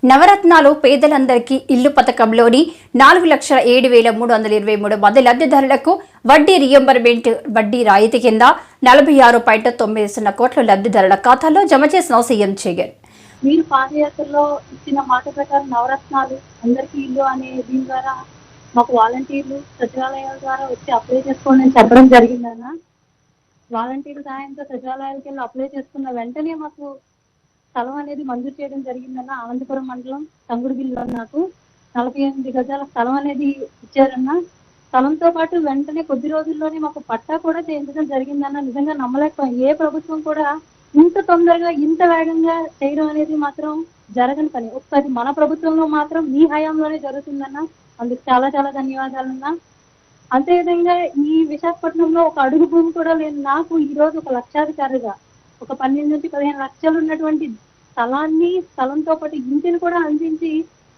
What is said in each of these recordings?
నవరత్నాలు పేదలందరికీ ఇల్లు పథకంలోని 4,07,323 మంది లబ్ధిదారులకు వడ్డీ రియంబర్మెంట్ వడ్డీ రాయితీ కింద 46.90 కోట్ల లబ్ధిదారుల ఖాతాల్లో జమ చేసిన సీఎం జగన్. మీరు పాదయాత్రలో ఇచ్చిన మాట ప్రకారం నవరత్నాలు అందరికీ ఇల్లు అనే దీని ద్వారా మాకు వాలంటీర్లు సచివాలయాల ద్వారా వచ్చి అప్లై చేసుకోండి అని చెప్పడం జరిగిందన్న. వాలంటీర్ల సహాయంతో సచివాలయాలకు వెళ్ళి అప్లై చేసుకున్న వెంటనే మాకు స్థలం అనేది మంజూరు చేయడం జరిగిందన్న. అనంతపురం మండలం తంగుడుగిల్లో నాకు 48 గజాల స్థలం అనేది ఇచ్చారన్న. స్థలంతో పాటు వెంటనే కొద్ది రోజుల్లోనే మాకు పట్టా కూడా చేయించడం జరిగిందన్న. నిజంగా నమ్మలేకపోయాం. ఏ ప్రభుత్వం కూడా ఇంత తొందరగా ఇంత వేగంగా చేయడం అనేది మాత్రం జరగని పని. ఒకసారి మన ప్రభుత్వంలో మాత్రం మీ హయాంలోనే జరుగుతుందన్న. అందుకు చాలా చాలా ధన్యవాదాలన్నా. అంతేవిధంగా ఈ విశాఖపట్నంలో ఒక అడుగు భూమి కూడా లేని నాకు ఈ రోజు ఒక లక్షాధికారిగా ఒక 12 నుంచి 15 లక్షలు ఉన్నటువంటి స్థలంతో పాటు ఇంటిని కూడా అందించి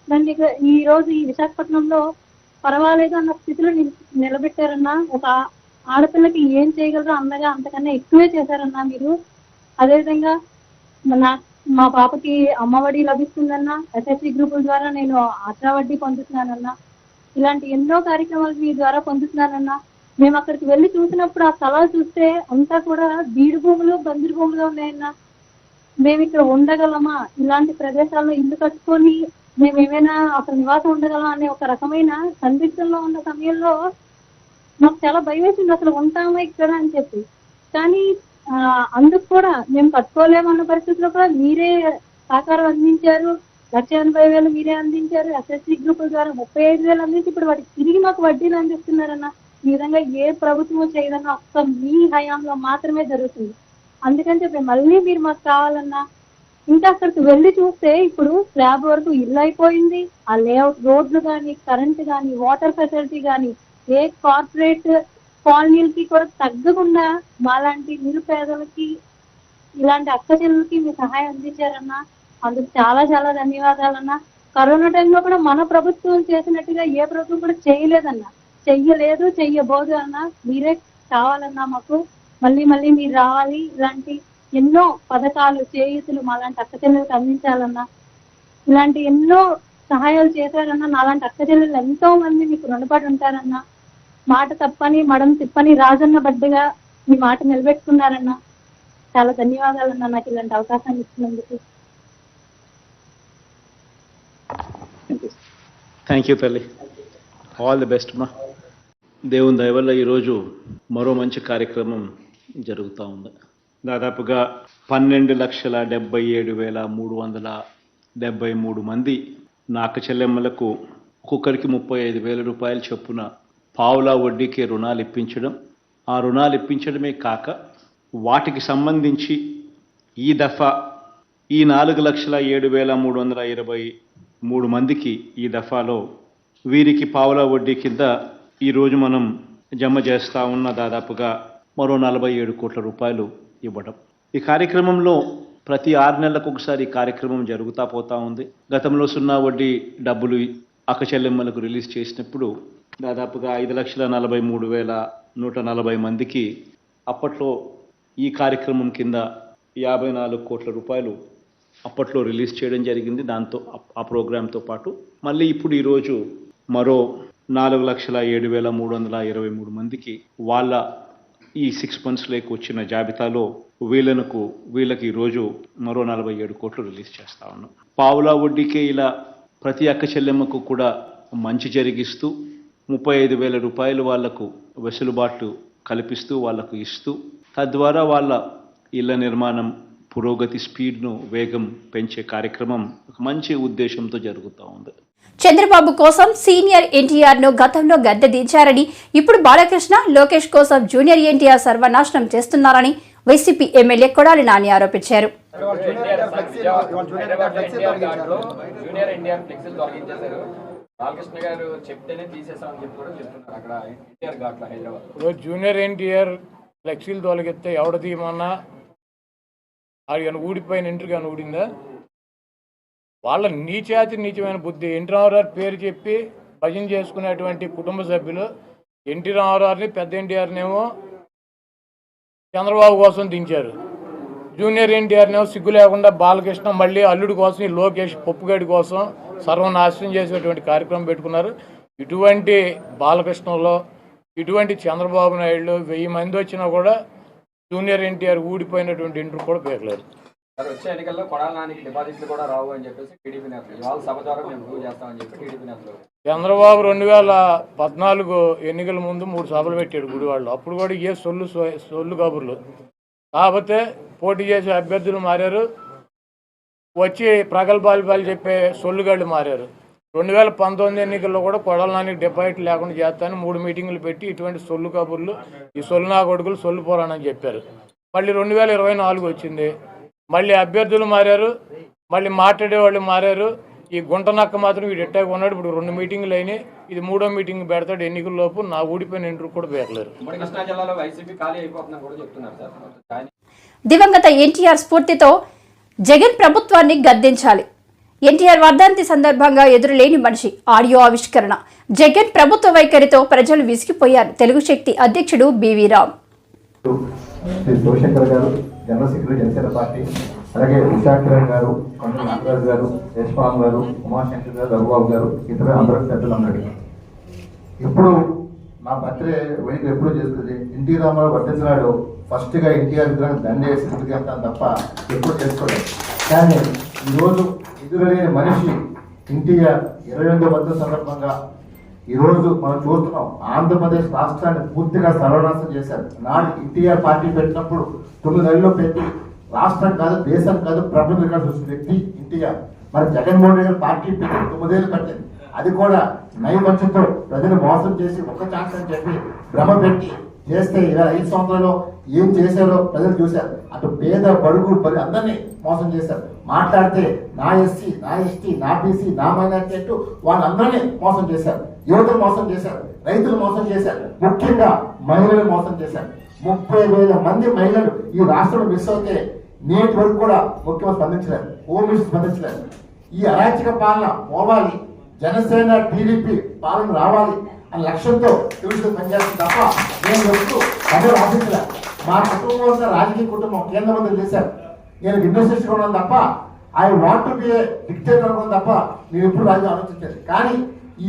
దాన్ని ఈ రోజు ఈ విశాఖపట్నంలో పర్వాలేదు అన్న స్థితిలో నిలబెట్టారన్నా. ఒక ఆడపిల్లకి ఏం చేయగలరో అన్నగా అంతకన్నా ఎక్కువే చేశారన్నా మీరు. అదేవిధంగా మా పాపకి అమ్మఒడి లభిస్తుందన్నా. ఎస్ఎస్సి గ్రూపుల ద్వారా నేను ఆసరా వడ్డీ పొందుతున్నానన్నా. ఇలాంటి ఎన్నో కార్యక్రమాలు మీ ద్వారా పొందుతున్నానన్నా. మేము అక్కడికి వెళ్ళి చూసినప్పుడు ఆ స్థలాలు చూస్తే అంతా కూడా బీడు భూములు బందిరు భూములు ఉన్నాయన్నా. మేము ఇక్కడ ఉండగలమా, ఇలాంటి ప్రదేశాల్లో ఇల్లు కట్టుకొని మేము ఏమైనా అక్కడ నివాసం ఉండగలమా అనే ఒక రకమైన సందిగ్ధంలో ఉన్న సమయంలో మాకు చాలా భయం వేసింది, అసలు ఉంటామా ఇక్కడ అని చెప్పి. కానీ అందుకు కూడా మేము కట్టుకోలేమన్న పరిస్థితిలో కూడా మీరే సహకారం అందించారు. 1,80,000 మీరే అందించారు. ఎస్ఎస్సి గ్రూపుల ద్వారా 35,000 అందించి ఇప్పుడు వాటికి తిరిగి మాకు వడ్డీలు అందిస్తున్నారన్న. ఈ విధంగా ఏ ప్రభుత్వం చేయదన్నా ఒక్క మీ హయాంలో మాత్రమే జరుగుతుంది. అందుకని చెప్పి మళ్ళీ మీరు మాకు కావాలన్నా. ఇంకా అక్కడికి వెళ్ళి చూస్తే ఇప్పుడు స్లాబ్ వరకు ఇల్లు అయిపోయింది. ఆ లేఅవుట్ రోడ్లు కానీ, కరెంట్ కానీ, వాటర్ ఫెసిలిటీ కానీ ఏ కార్పొరేట్ కాలనీలకి కూడా తగ్గకుండా మాలాంటి నిరుపేదలకి ఇలాంటి అక్క చెల్లెలకి మీ సహాయం అందించారన్నా. అందుకు చాలా చాలా ధన్యవాదాలన్నా. కరోనా టైంలో కూడా మన ప్రభుత్వం చేసినట్టుగా ఏ ప్రభుత్వం కూడా చేయలేదన్నా, చెయ్యలేదు, చెయ్యబోదు అన్నా. మీరే కావాలన్నా మాకు. మళ్ళీ మళ్ళీ మీరు రావాలి. ఇలాంటి ఎన్నో పథకాలు చేయూతులు మాలాంటి అక్క చెల్లెలకు అందించాలన్నా. ఇలాంటి ఎన్నో సహాయాలు చేశారన్నా. నాలాంటి అక్క చెల్లెలు ఎంతో మంది మీకు రుణపడి ఉంటారన్నా. మాట తప్పని మడం తిప్పని రాజన్న బడ్డగా మీ మాట నిలబెట్టుకున్నారన్నా. చాలా ధన్యవాదాలన్నా నాకు ఇలాంటి అవకాశాన్ని ఇచ్చినందుకు. థ్యాంక్ యూ తల్లి. ఆల్ ది బెస్ట్ మా. దేవుని దయ వల్ల ఈరోజు మరో మంచి కార్యక్రమం జరుగుతూ ఉంది. దాదాపుగా 12,77,373 మంది నాక చెల్లెమ్మలకు ఒక్కొక్కరికి 35,000 రూపాయల చొప్పున పావులా వడ్డీకే రుణాలు ఇప్పించడం. ఆ రుణాలు ఇప్పించడమే కాక వాటికి సంబంధించి ఈ దఫా ఈ 4,07,323 మందికి ఈ దఫాలో వీరికి పావులా వడ్డీ కింద ఈరోజు మనం జమ చేస్తూ ఉన్న దాదాపుగా మరో 47 కోట్ల రూపాయలు ఇవ్వడం. ఈ కార్యక్రమంలో ప్రతి 6 నెలలకు ఒకసారి ఈ కార్యక్రమం జరుగుతూ పోతూ ఉంది. గతంలో 0 వడ్డీ డబ్బులు అక్క చెల్లెమ్మలకు రిలీజ్ చేసినప్పుడు దాదాపుగా 5,43,140 మందికి అప్పట్లో ఈ కార్యక్రమం కింద 54 కోట్ల రూపాయలు అప్పట్లో రిలీజ్ చేయడం జరిగింది. దాంతో ఆ ప్రోగ్రాంతో పాటు మళ్ళీ ఇప్పుడు ఈరోజు మరో 4,07,323 మందికి వాళ్ళ ఈ 6 మంత్స్లోకి వచ్చిన జాబితాలో వీళ్ళకి ఈరోజు మరో 47 కోట్లు రిలీజ్ చేస్తా ఉన్నాం. పావులా వడ్డీకే ఇలా ప్రతి అక్క చెల్లెమ్మకు కూడా మంచి జరిగిస్తూ 35,000 రూపాయలు వాళ్లకు వెసులుబాటు కల్పిస్తూ వాళ్లకు ఇస్తూ తద్వారా వాళ్ళ ఇళ్ల నిర్మాణం పురోగతి స్పీడ్ను వేగం పెంచే కార్యక్రమం ఒక మంచి ఉద్దేశంతో జరుగుతూ ఉంది. చంద్రబాబు కోసం సీనియర్ ఎన్టీఆర్ ను గతంలో గద్దె దించారని, ఇప్పుడు బాలకృష్ణ లోకేష్ కోసం జూనియర్ ఎన్టీఆర్ సర్వనాశనం చేస్తున్నారని వైసీపీ ఎమ్మెల్యే కొడాలి నాని ఆరోపించారు. జూనియర్ ఎన్టీఆర్ ఫ్లెక్సీలు తొలగిస్తే ఎవడ తీయమన్నా అది కానీ ఊడిపోయిన ఇంటర్ కానీ ఊడిందా? వాళ్ళ నీచమైన బుద్ధి. ఎన్టీ రామారావు పేరు చెప్పి భజన చేసుకునేటువంటి కుటుంబ సభ్యులు ఎన్టీ రామారావుని పెద్ద ఎన్టీఆర్నేమో చంద్రబాబు కోసం దించారు. జూనియర్ ఎన్టీఆర్నేమో సిగ్గు లేకుండా బాలకృష్ణ మళ్ళీ అల్లుడి కోసం ఈ లోకేష్ పప్పుగడి కోసం సర్వనాశనం చేసేటువంటి కార్యక్రమం పెట్టుకున్నారు. ఇటువంటి బాలకృష్ణలో ఇటువంటి చంద్రబాబు నాయుడు 1000 మంది వచ్చినా కూడా జూనియర్ ఎన్టీఆర్ ఊడిపోయినటువంటి ఇంటర్ కూడా పేర్లేరు. వచ్చే ఎన్నికల్లో కొడాలి నానికి డిపాజిట్లు కూడా రావు అని చెప్పేసి టీడీపీ నేతలు ఇవాళ సభ ద్వారా మేము ప్రూవ్ చేస్తామని చెప్పి టీడీపీ నేతలు. చంద్రబాబు 2014 ఎన్నికల ముందు 3 సభలు పెట్టాడు గుడివాళ్ళు. అప్పుడు కూడా ఏ సొల్లు కబుర్లు. కాకపోతే పోటీ చేసే అభ్యర్థులు మారారు, వచ్చి ప్రగల్భాలు చెప్పే సొల్లుగాళ్ళు మారారు. 2019 ఎన్నికల్లో కూడా కొడాలి నానికి డిపాజిట్ లేకుండా చేస్తానని 3 మీటింగులు పెట్టి ఇటువంటి సొల్లు కబుర్లు, ఈ సొల్లు నా కొడుకులు సొల్లు పోరానని చెప్పారు. మళ్ళీ 2024 వచ్చింది, మళ్ళీ అభ్యర్థులు మారారు, మళ్ళీ మాట్లాడేవాళ్ళు మారారు. ఈ గుంటనక్క మాత్రం వీడు ఎట్టాగా ఉన్నాడు. ఇప్పుడు 2 మీటింగులు అయినాయి, ఇది 3వ మీటింగ్ పెడతాడు ఎన్నికల్లోపు. నా ఊడిపోయిన ఇంటర్ కూడా పేర్లేరు. కృష్ణా జిల్లాలో వైసీపీ ఖాళీ అయిపోతుందని కూడా చెప్తున్నారు సార్. దివంగత ఎన్టీఆర్ స్ఫూర్తితో జగన్ ప్రభుత్వాన్ని గద్దించాలి. ఎన్టీఆర్ వర్ధంతి సందర్భంగా ఎదురులేని మనిషి ఆడియో ఆవిష్కరణ. జగన్ ప్రభుత్వ వైఖరితో ప్రజలు విసిగిపోయారు. తెలుగు శక్తి అధ్యక్షుడు బివి రామ్. శ్రీ శివశంకర్ గారు, జనరల్ సెక్రటరీ జనసేన పార్టీ, అలాగే ఉషాకిరణ్ గారు, కొండ నాగరాజు గారు, యశ్వాం గారు, ఉమాశంకర్ గారు, రఘుబాబు గారు, ఇతర అందరూ పెద్దలు అన్నాడు. ఇప్పుడు మా బర్త్డే వెయిట్ ఎప్పుడు చేస్తుంది. ఎన్టీ రామారావు వర్ధించినాడు ఫస్ట్గా ఎన్టీఆర్ విగ్రహం దండేసి వెళ్తాను తప్ప ఎప్పుడు చేసుకోలేదు. కానీ ఈరోజు ఎదురలేని మనిషి ఎన్టీఆర్ 28వ వర్ధంతి సందర్భంగా ఈరోజు మనం చూస్తున్నాం. ఆంధ్రప్రదేశ్ రాష్ట్రాన్ని పూర్తిగా సర్వనాశనం చేశారు. నాడు ఎన్టీఆర్ పార్టీ పెట్టినప్పుడు 9 నెలల్లో పెట్టి రాష్ట్రం కాదు, దేశం కాదు, ప్రపంచం కాదు చూసిన వ్యక్తి ఎన్టీఆర్. మరి జగన్మోహన్ రెడ్డి గారు పార్టీ పెట్టి 9 ఏళ్ళు పట్టింది. అది కూడా నైవంచంతో ప్రజలు మోసం చేసి ఒక్క ఛాన్స్ అని చెప్పి భ్రమ పెట్టి చేస్తే ఇవాళ 5 సంవత్సరాల్లో ఏం చేశారో ప్రజలు చూశారు. అటు పేద బడుగు బలి అందరినీ మోసం చేశారు. మాట్లాడితే నా ఎస్సీ, నా ఎస్టీ, నా బీసీ, నా మైనార్టీ అంటూ వాళ్ళందరినీ మోసం చేశారు. యువతను మోసం చేశారు, రైతులు మోసం చేశారు, ముఖ్యంగా మహిళలు మోసం చేశారు. 30,000 మంది మహిళలు ఈ రాష్ట్రంలో మిస్ అవుతే నేటి వరకు కూడా ముఖ్యమంత్రి స్పందించలేదు, హోమ్ మినిస్టర్ స్పందించలేదు. ఈ అరాచక పాలన పోవాలి, జనసేన టీడీపీ పాలన రావాలి అనే లక్ష్యంతో తెలుగు పనిచేస్తుంది తప్ప నేను వస్తూ అందరూ ఆశించలే. మా కుటుంబం రాజకీయ కుటుంబం కేంద్ర మంత్రి చేశారు. నేను విమర్శించుకున్నాను ఉన్నాను తప్ప I want to be A dictator అనుకున్నాను తప్ప నేను ఎప్పుడు రాజకీయం ఆలోచించాను. కానీ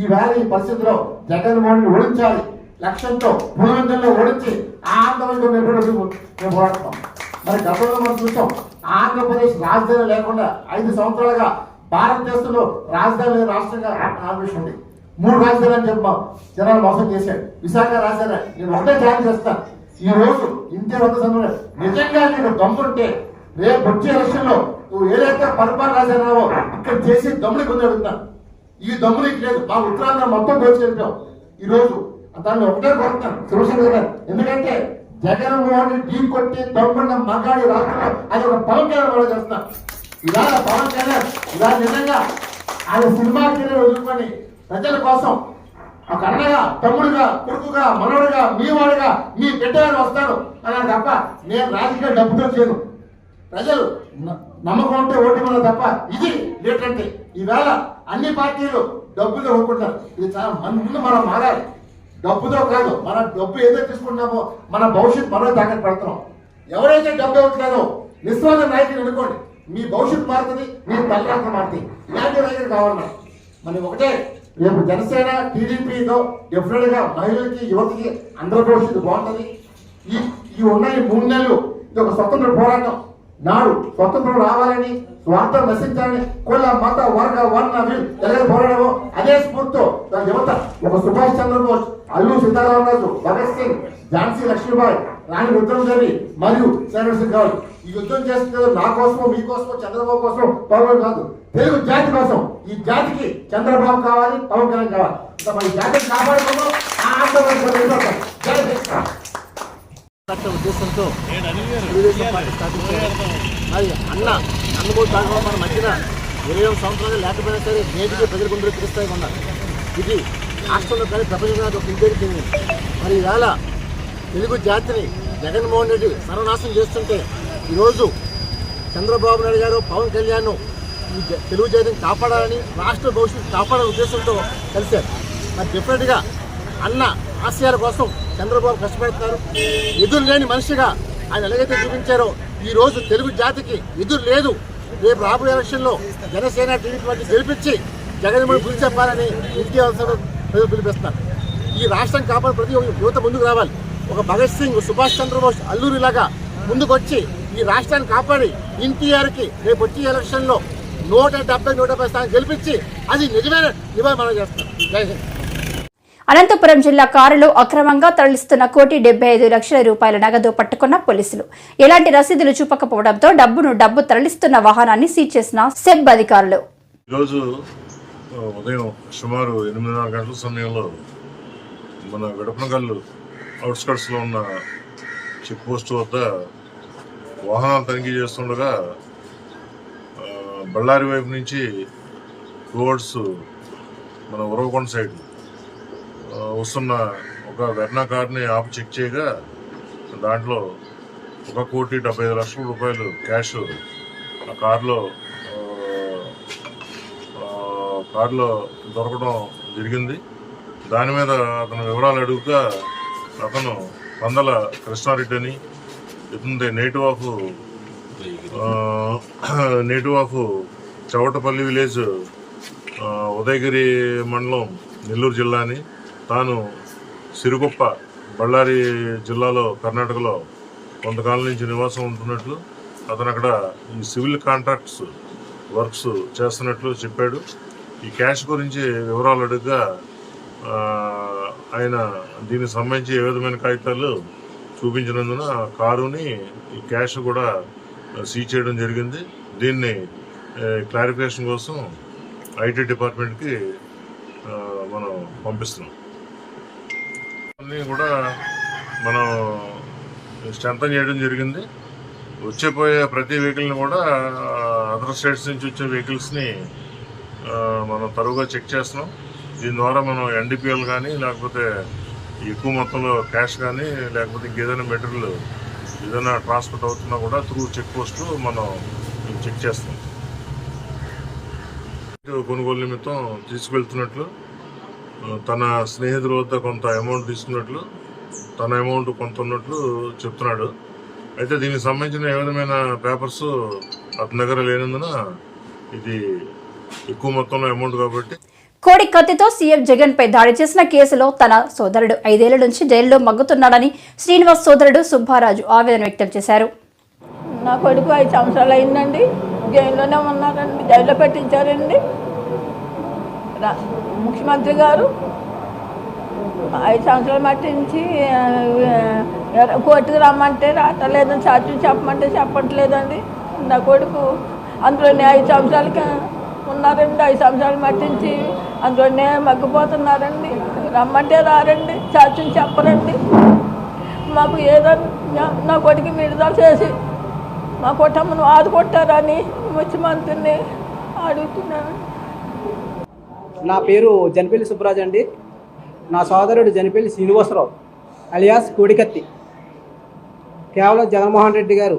ఈవేళ ఈ పరిస్థితిలో జగన్మోహన్ ఓడించాలి లక్ష్యంతో పులివెందుల్లో ఓడించి ఆంధ్రప్రదేశ్ మేము పోరాడుతాం. మరి గతంలో మనం చూసాం, ఆంధ్రప్రదేశ్ రాజధాని లేకుండా 5 సంవత్సరాలుగా భారతదేశంలో రాజధాని లేని రాష్ట్రంగా ఆవిష్కరించింది. 3 రాజధానులు అని చెప్పాం, జనాలు మోసం చేశాడు. విశాఖ రాజధాని నేను ఒకటే ఛాలెంజ్ చేస్తాను. ఈ రోజు ఇంతే వంద సమయంలో నిజంగా నీకు దమ్ముంటే రేపు వచ్చే ఎలక్షన్లో నువ్వు ఏదైతే పరిపాలన రాజధానివో ఇక్కడ చేసి దమ్ముని కొంచెం అడుగుతాను. ఈ దమ్ము నీకు లేదు. మా ఉత్తరాంధ్ర మొత్తం దోచుకెళ్ళిపోయావు. ఈ రోజు దాన్ని ఒకటే కోరుతాను శివశంకర్ గారు, ఎందుకంటే జగన్మోహన్ ఢీ కొట్టి దమ్మున్న మగాడి రాష్ట్రంలో అది ఒక పవన్ కళ్యాణ్ కూడా చేస్తున్నాను. ఇవాళ పవన్ కళ్యాణ్ ఇవాళ నిజంగా ఆయన సినిమా కెరీర్ వదులుకొని ప్రజల కోసం ఒక అన్నగా, తమ్ముడుగా, కొడుకుగా, మనవడుగా, మీ వాడుగా, మీ బిడ్డగా వస్తాను అన్నాడు తప్ప నేను రాజకీయ డబ్బుతో చేయను. ప్రజలు నమ్మకం ఉంటే ఓటు మన తప్ప ఇది ఏంటంటే ఈవేళ అన్ని పార్టీలు డబ్బుతో ఒప్పుకుంటారు. ఇది చాలా ముందు మనం మారాలి. డబ్బుతో కాదు, మన డబ్బు ఏదైతే తీసుకుంటున్నామో మన భవిష్యత్తు మనమే తాకట్టు పెడుతున్నాం. ఎవరైతే డబ్బు ఇవ్వట్లేదో నిస్వార్థ నాయకులు అనుకోండి, మీ భవిష్యత్తు మారుతుంది, మీ తల్లిదండ్రులు మారుతాయి. ఇలాంటి నాయకులు కావాలన్నా మరి ఒకటే రేపు జనసేన టీడీపీతో డెఫినెట్ గా మహిళలకి, యువతకి అందరి భవిష్యత్తు బాగుంటుంది. ఈ ఉన్న 3 నెలలు ఇది ఒక స్వతంత్ర పోరాటం. నాడు స్వతంత్రం రావాలని, స్వార్థం నశించాలని కుల, మత, వర్గ, వర్ణ ఎలాగ పోరాడమో అదే స్ఫూర్తితో యువత ఒక సుభాష్ చంద్రబోస్, అల్లు సీతారామరాజు, భగత్ సింగ్, ఝాన్సీ లక్ష్మీబాయి, రాణి రుద్రమదేవి మరియు శరణ సింగ్ గారు ఈ యుద్ధం చేస్తున్నారు. నా కోసమో, మీకోసమో, చంద్రబాబు కోసం, పవన్ కాదు, తెలుగు జాతి కోసం. ఈ జాతికి చంద్రబాబు కావాలి, పవన్ కళ్యాణ్ కావాలి. ఈ జాతిని కాపాడుకోవడం ఉద్దేశంతో తెలుగుదేశం పార్టీ స్థాపించారు. మరి అన్నమూడు తాగడం మన మధ్యన 20 సంవత్సరాలు లేకపోయినా సరే నేటికి ప్రజలకు అందరూ తెలుస్తాయి ఉన్నారు. ఇది రాష్ట్రంలో కానీ ప్రపంచంలో ఒక ఇంటికి మరి ఈవేళ తెలుగు జాతిని జగన్మోహన్ రెడ్డి సర్వనాశనం చేస్తుంటే ఈరోజు చంద్రబాబు నాయుడు గారు, పవన్ కళ్యాణ్ ఈ తెలుగు జాతిని కాపాడాలని, రాష్ట్ర భవిష్యత్తు కాపాడాలనే ఉద్దేశంతో కలిశారు. మరి డెఫినెట్గా అన్న ఆశయాల కోసం చంద్రబాబు కష్టపడుతున్నారు. ఎదురు లేని మనిషిగా ఆయన ఎలాగైతే చూపించారో ఈరోజు తెలుగు జాతికి ఎదురు లేదు. రేపు రాబోయే ఎలక్షన్లో జనసేన టీడీపీ పార్టీ గెలిపించి జగన్మోహన్ గురి చెప్పాలని ఇంటికి ప్రజలు పిలిపిస్తున్నారు. ఈ రాష్ట్రం కాపాడు ప్రతి యువత ముందుకు రావాలి. ఒక భగత్ సింగ్, సుభాష్ చంద్రబోస్, అల్లూరి లాగా ముందుకొచ్చి ఈ రాష్ట్రాన్ని కాపాడి ఎన్టీఆర్కి రేపు వచ్చే ఎలక్షన్లో 170-170 స్థానం గెలిపించి అది నిజమైన నిబంధన చేస్తారు. జై హింద్. అనంతపురం జిల్లా కారులో అక్రమంగా తరలిస్తున్న 1,75,00,000 రూపాయల నగదు పట్టుకున్న పోలీసులు. ఎలాంటి రసీదులు చూపకపోవడంతో డబ్బు తరలిస్తున్న వాహనాన్ని సీజ్ చేసిన సెబ్ అధికారులు. ఈరోజు ఉదయం సుమారు 8:30 గంటల సమయంలో మన గడపనగల్లు అవుట్స్కట్స్లో ఉన్న చెక్ పోస్ట్ వద్ద వాహనాలు తనిఖీ చేస్తుండగా బళ్ళారి వైపు నుంచి టువర్డ్స్ మన ఉరవకొండ సైడ్ వస్తున్న ఒక వెర్నా కార్ని ఆపి చెక్ చేయగా దాంట్లో 1,75,00,000 రూపాయలు క్యాష్ ఆ కారులో దొరకడం జరిగింది. దాని మీద అతను వివరాలు అడుగుగా అతను పందల కృష్ణారెడ్డి అని, ఇతని native of Chavatapalli village, Udayagiri మండలం, నెల్లూరు జిల్లా అని, తాను సిరుగుప్ప బళ్ళారి జిల్లాలో కర్ణాటకలో కొంతకాలం నుంచి నివాసం ఉంటున్నట్లు, అతను అక్కడ ఈ సివిల్ కాంట్రాక్ట్స్ వర్క్స్ చేస్తున్నట్లు చెప్పాడు. ఈ క్యాష్ గురించి వివరాలు అడుగుగా ఆయన దీనికి సంబంధించి ఏ విధమైన కాగితాలు చూపించినందున కారుని ఈ క్యాష్ కూడా సీజ్ చేయడం జరిగింది. దీన్ని క్లారిఫికేషన్ కోసం ఐటీ డిపార్ట్మెంట్కి మనం పంపిస్తున్నాం. అన్నీ కూడా మనం స్ట్రెంథన్ చేయడం జరిగింది. వచ్చేపోయే ప్రతి వెహికల్ని కూడా అదర్ స్టేట్స్ నుంచి వచ్చే వెహికల్స్ని మనం తరువుగా చెక్ చేస్తున్నాం. దీని ద్వారా మనం ఎన్డీపీఎల్ కానీ, లేకపోతే ఎక్కువ మొత్తంలో క్యాష్ కానీ, లేకపోతే ఇంకేదైనా మెటీరియల్ ఏదైనా ట్రాన్స్పోర్ట్ అవుతున్నా కూడా త్రూ చెక్ పోస్ట్ మనం చెక్ చేస్తాం. కొనుగోలు నిమిత్తం తీసుకువెళ్తున్నట్లు, తన స్నేహితుల వద్ద కొంత అమౌంట్ తీసుకున్నట్లు, తన అమౌంట్ కొంత ఉన్నట్లు చెప్తున్నాడు. అయితే దీనికి సంబంధించిన ఏ విధమైన పేపర్స్ అతని దగ్గర లేనందున ఇది ఎక్కువ మొత్తంలో అమౌంట్ కాబట్టి. కోడి కత్తితో సీఎం జగన్ పై దాడి చేసిన కేసులో తన సోదరుడు 5 ఏళ్ల నుంచి జైల్లో మగ్గుతున్నాడని శ్రీనివాస్ సోదరుడు సుబ్బారాజు ఆవేదన వ్యక్తం చేశారు. నా కొడుకు 5 సంవత్సరాలు అయిందండి, జైల్లోనే ఉన్నారండి, జైల్లో పెట్టించారండి. ముఖ్యమంత్రి గారు 5 సంవత్సరాలు మట్టించి కోర్టుకు రమ్మంటే రావట్లేదని, సాక్షి చెప్పమంటే చెప్పట్లేదండి. నా కొడుకు అందులోనే 5 సంవత్సరాలకి ఉన్నారండి, 5 సంవత్సరాలు మట్టించి అందులోనే మగ్గిపోతున్నారండి. రమ్మంటే రారండి, సాక్షిని చెప్పరండి. మాకు ఏదో నా కొడుకు విడుదల చేసి మా కుటుంబం ఆదుకుంటారని ముఖ్యమంత్రిని అడుగుతున్నాను. నా పేరు జనపల్లి సుబ్బరాజు అండి. నా సోదరుడు జనపల్లి శ్రీనివాసరావు అలియాస్ కోడికత్తి. కేవలం జగన్మోహన్ రెడ్డి గారు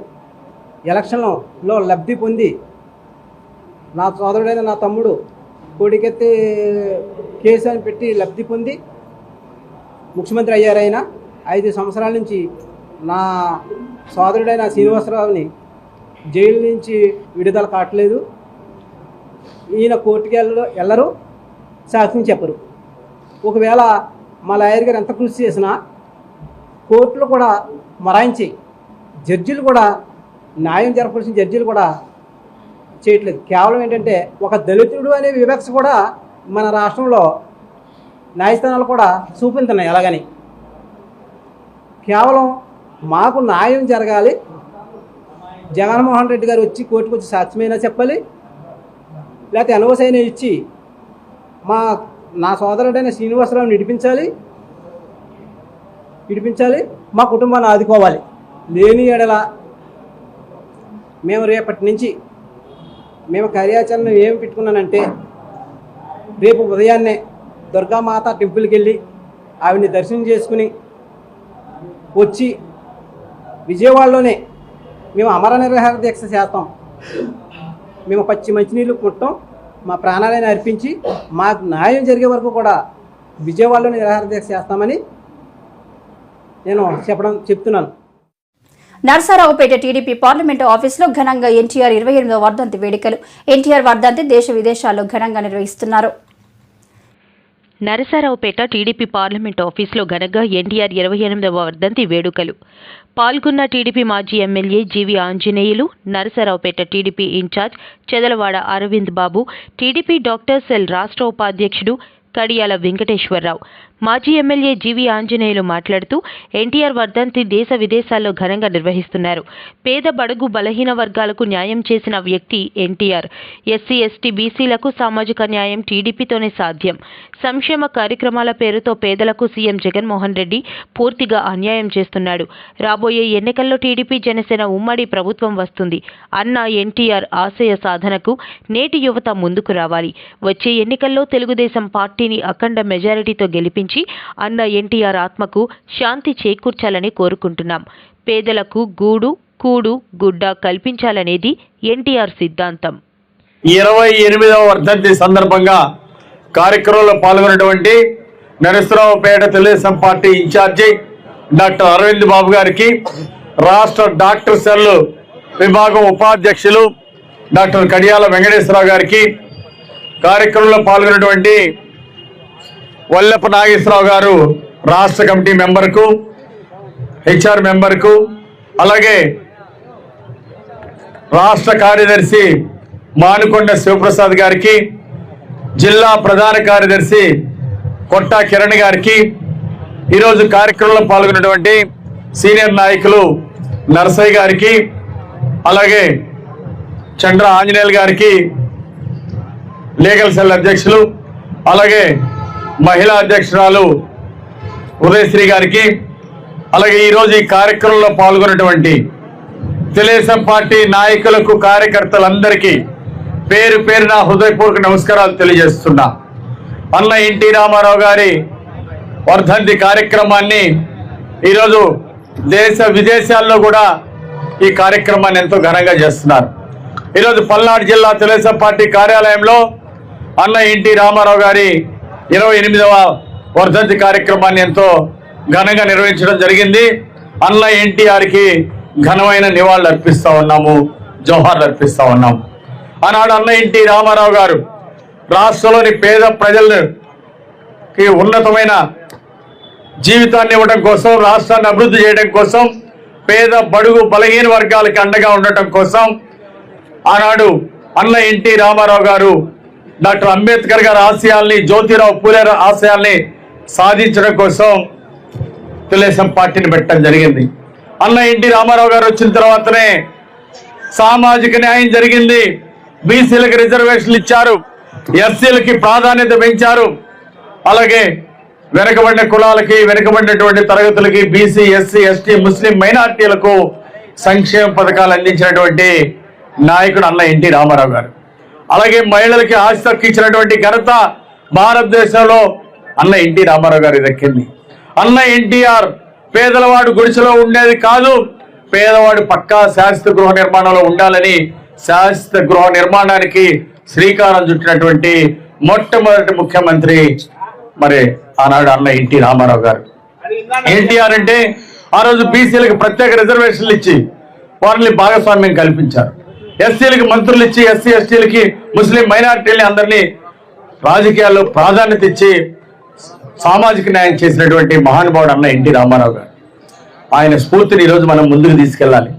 ఎలక్షన్లో లబ్ధి పొంది నా సోదరుడైన నా తమ్ముడు కోడికత్తి కేసు అని పెట్టి లబ్ధి పొంది ముఖ్యమంత్రి అయ్యారు. ఆయన 5 సంవత్సరాల నుంచి నా సోదరుడైన శ్రీనివాసరావుని జైలు నుంచి విడుదల కావట్లేదు. ఈయన కోర్టుకి వెళ్ళరు, సాక్ష్యం చెప్పరు. ఒకవేళ మా లాయర్ గారు ఎంత కృషి చేసినా కోర్టులు కూడా మరాయించి జడ్జిలు కూడా న్యాయం జరపాల్సిన జడ్జిలు కూడా చేయట్లేదు. కేవలం ఏంటంటే ఒక దళితుడు అనే వివక్ష కూడా మన రాష్ట్రంలో న్యాయస్థానాలు కూడా చూపించున్నాయి. అలాగని కేవలం మాకు న్యాయం జరగాలి, జగన్మోహన్ రెడ్డి గారు వచ్చి కోర్టుకు వచ్చి సాక్ష్యమైనా చెప్పాలి, లేకపోతే ఎన్ఓసి అయినా ఇచ్చి నా సోదరుడైన శ్రీనివాసరావుని విడిపించాలి, మా కుటుంబాన్ని ఆదుకోవాలి. లేని ఎడల మేము రేపటి నుంచి మేము కార్యాచరణ ఏమి పెట్టుకున్నానంటే, రేపు ఉదయాన్నే దుర్గామాత టెంపుల్కి వెళ్ళి ఆవిడ్ని దర్శనం చేసుకుని వచ్చి విజయవాడలోనే మేము అమర నిరాహార దీక్ష చేస్తాం. మేము పచ్చి మంచినీళ్ళు కుట్టం, మా ప్రాణాలను అర్పించి మాకు న్యాయం జరిగే వరకు కూడా విజయవాడలోనే నిరాహార దీక్ష చేస్తామని నేను చెప్తున్నాను. నరసరావుపేట టీడీపీ పార్లమెంటు ఆఫీసులో ఘనంగా ఎన్టీఆర్ 28వ వర్ధంతి వేడుకలు. ఎన్టీఆర్ వర్ధంతి దేశ విదేశాల్లో ఘనంగా నిర్వహిస్తున్నారు. నరసరావుపేట టీడీపీ పార్లమెంటు ఆఫీసులో ఘనంగా ఎన్టీఆర్ 28వ వర్ధంతి వేడుకలు. పాల్గొన్న టీడీపీ మాజీ ఎమ్మెల్యే జీవి ఆంజనేయులు, నరసరావుపేట టీడీపీ ఇన్ఛార్జ్ చెదలవాడ అరవింద్ బాబు, టీడీపీ డాక్టర్ సెల్ రాష్ట్ర ఉపాధ్యక్షుడు కడియాల వెంకటేశ్వరరావు. మాజీ ఎమ్మెల్యే జీవి ఆంజనేయులు మాట్లాడుతూ ఎన్టీఆర్ వర్ధంతి దేశ విదేశాల్లో ఘనంగా నిర్వహిస్తున్నారు. పేద బడుగు బలహీన వర్గాలకు న్యాయం చేసిన వ్యక్తి ఎన్టీఆర్. ఎస్సీ ఎస్టీ బీసీలకు సామాజిక న్యాయం టీడీపీతోనే సాధ్యం. సంక్షేమ కార్యక్రమాల పేరుతో పేదలకు సీఎం జగన్మోహన్ రెడ్డి పూర్తిగా అన్యాయం చేస్తున్నాడు. రాబోయే ఎన్నికల్లో టీడీపీ జనసేన ఉమ్మడి ప్రభుత్వం వస్తుంది. అన్న ఎన్టీఆర్ ఆశయ సాధనకు నేటి యువత ముందుకు రావాలి. వచ్చే ఎన్నికల్లో తెలుగుదేశం పార్టీని అఖండ మెజారిటీతో గెలిపించి అన్న ఎన్టీఆర్ ఆత్మకు శాంతి చేకూర్చాలని కోరుకుంటున్నాం. పేదలకు గూడు కూడు గుడ్డ కల్పించాలనేది ఎన్టీఆర్ సిద్ధాంతం. 28వ వర్ధంతి సందర్భంగా కార్యక్రమంలో పాల్గొన్నటువంటి Narasaraopet Telugu Desam party in charge doctor Aravind Babu గారికి, రాష్ట్ర డాక్టర్ సెల్ విభాగం ఉపాధ్యక్షులు డాక్టర్ కడియాల వెంకటేశ్వరరావు గారికి, కార్యక్రమంలో పాల్గొన్నటువంటి వల్లెప్ప నాగేశ్వరరావు గారు రాష్ట్ర కమిటీ మెంబర్కు, హెచ్ఆర్ మెంబర్కు, అలాగే రాష్ట్ర కార్యదర్శి మానుకొండ శివప్రసాద్ గారికి, జిల్లా ప్రధాన కార్యదర్శి కొట్టా కిరణ్ గారికి, ఈరోజు కార్యక్రమంలో పాల్గొన్నటువంటి సీనియర్ నాయకులు నరసయ్య గారికి, అలాగే చంద్ర ఆంజనేయులు గారికి, లీగల్ సెల్ అధ్యక్షులు, అలాగే మహిళా అధ్యక్షురాలు ఉదయశ్రీ గారికి, అలాగే ఈరోజు ఈ కార్యక్రమంలో పాల్గొన్నటువంటి తెలుగుదేశం పార్టీ నాయకులకు, కార్యకర్తలందరికీ పేరు పేరున హృదయపూర్వక నమస్కారాలు తెలియజేస్తున్నా. అన్న ఎన్టీ రామారావు గారి వర్ధంతి కార్యక్రమాన్ని ఈరోజు దేశ విదేశాల్లో కూడా ఈ కార్యక్రమాన్ని ఎంతో ఘనంగా చేస్తున్నారు. ఈరోజు పల్నాడు జిల్లా తెలుగుదేశం పార్టీ కార్యాలయంలో అన్న ఎన్టీ రామారావు గారి 28వ వర్ధంతి కార్యక్రమాన్ని ఎంతో ఘనంగా నిర్వహించడం జరిగింది. అన్న ఎన్టీఆర్కి ఘనమైన నివాళులు అర్పిస్తూ ఉన్నాము, జోహార్లు అర్పిస్తూ ఉన్నాము. ఆనాడు అన్న ఎన్టీ రామారావు గారు రాష్ట్రంలోని పేద ప్రజలకి ఉన్నతమైన జీవితాన్ని ఇవ్వడం కోసం, రాష్ట్రాన్ని అభివృద్ధి చేయడం కోసం, పేద బడుగు బలహీన వర్గాలకి అండగా ఉండటం కోసం ఆనాడు అన్న ఎన్టీ రామారావు గారు డాక్టర్ అంబేద్కర్ గారి ఆశయాల్ని, జ్యోతిరావు పూలే ఆశయాల్ని సాధించడం కోసం తెలుగుదేశం పార్టీని పెట్టడం జరిగింది. అన్న ఎన్టీ రామారావు గారు వచ్చిన తర్వాతనే సామాజిక న్యాయం జరిగింది. బీసీలకు రిజర్వేషన్లు ఇచ్చారు, ఎస్సీలకి ప్రాధాన్యత పెంచారు, అలాగే వెనుకబడిన కులాలకి, వెనుకబడినటువంటి తరగతులకి, బీసీ ఎస్సీ ఎస్టీ ముస్లిం మైనార్టీలకు సంక్షేమ పథకాలు అందించినటువంటి నాయకుడు అన్న ఎన్టీ రామారావు గారు. అలాగే మహిళలకి ఆస్తి హక్కు ఇచ్చినటువంటి ఘనత భారతదేశంలో అన్న ఎన్టీ రామారావు గారికి దక్కింది. అన్న ఎన్టీఆర్ పేదలవాడు గుడిసెలో ఉండేది కాదు, పేదవాడు పక్కా శాశ్వత గృహ నిర్మాణంలో ఉండాలని శాశ్వత గృహ నిర్మాణానికి శ్రీకారం చుట్టినటువంటి మొట్టమొదటి ముఖ్యమంత్రి మరి ఆనాడు అన్న ఎన్టీ రామారావు గారు. ఎన్టీఆర్ అంటే ఆ రోజు బీసీలకు ప్రత్యేక రిజర్వేషన్లు ఇచ్చి వారిని భాగస్వామ్యం కల్పించారు. ఎస్సీలకి మంత్రులు ఇచ్చి, ఎస్సీ ఎస్టీలకి, ముస్లిం మైనారిటీలని అందరినీ రాజకీయాల్లో ప్రాధాన్యత ఇచ్చి సామాజిక న్యాయం చేసినటువంటి మహానుభావుడు అన్న ఎన్టీ రామారావు గారు. ఆయన స్ఫూర్తిని ఈరోజు మనం ముందుకు తీసుకెళ్ళాలి.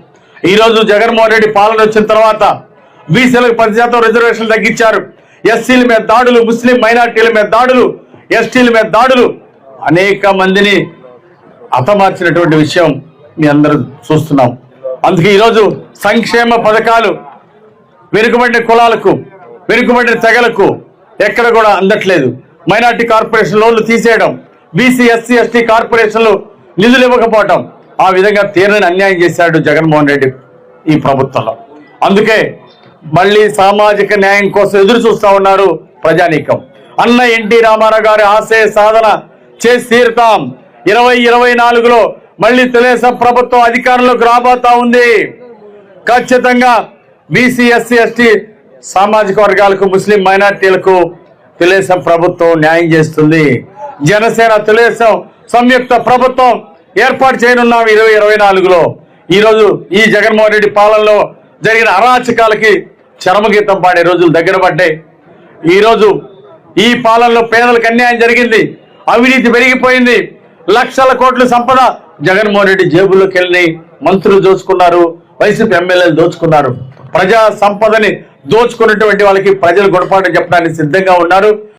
ఈరోజు జగన్మోహన్ రెడ్డి పాలన వచ్చిన తర్వాత బీసీలకు 10% రిజర్వేషన్లు తగ్గించారు. ఎస్సీల మీద దాడులు, ముస్లిం మైనారిటీల మీద దాడులు, ఎస్టీల మీద దాడులు, అనేక మందిని హతమార్చినటువంటి విషయం మీ అందరూ చూస్తున్నాం. అందుకే ఈరోజు సంక్షేమ పథకాలు వెనుకబడిన కులాలకు, వెనుకబడిన తెగలకు ఎక్కడ కూడా అందట్లేదు. మైనార్టీ కార్పొరేషన్ లోన్లు తీసేయడం, బీసీ ఎస్సీ ఎస్టీ కార్పొరేషన్లు నిధులు ఇవ్వకపోవటం, ఆ విధంగా తీరని అన్యాయం చేశాడు జగన్మోహన్ రెడ్డి ఈ ప్రభుత్వంలో. అందుకే మళ్ళీ సామాజిక న్యాయం కోసం ఎదురు చూస్తూ ఉన్నారు ప్రజానీకం. అన్న ఎన్టీ రామారావు గారి ఆశయ సాధన చేసి తీరుతాం. 2024లో మళ్ళీ తెలుగుదేశం ప్రభుత్వం అధికారంలోకి రాబోతా ఉంది. ఖచ్చితంగా బీసీ ఎస్సీ ఎస్టీ సామాజిక వర్గాలకు, ముస్లిం మైనార్టీలకు తెలుగుదేశం ప్రభుత్వం న్యాయం చేస్తుంది. జనసేన తెలుగుదేశం సంయుక్త ప్రభుత్వం ఏర్పాటు చేయనున్నాం 2024లో. ఈరోజు ఈ జగన్మోహన్ రెడ్డి పాలనలో జరిగిన అరాచకాలకి చరమగీతం పాడే రోజులు దగ్గర పడ్డాయి. ఈరోజు ఈ పాలనలో పేదలకు అన్యాయం జరిగింది, అవినీతి పెరిగిపోయింది, లక్షల కోట్ల సంపద జగన్మోహన్ రెడ్డి జేబుల్లోకి వెళ్ళి మంత్రులు దోచుకున్నారు, వైసీపీ ఎమ్మెల్యేలు దోచుకున్నారు. ప్రజా సంపదని దోచుకున్నటువంటి వాళ్ళకి ప్రజలు గుణపాఠం చెప్పడానికి సిద్ధంగా ఉన్నారు.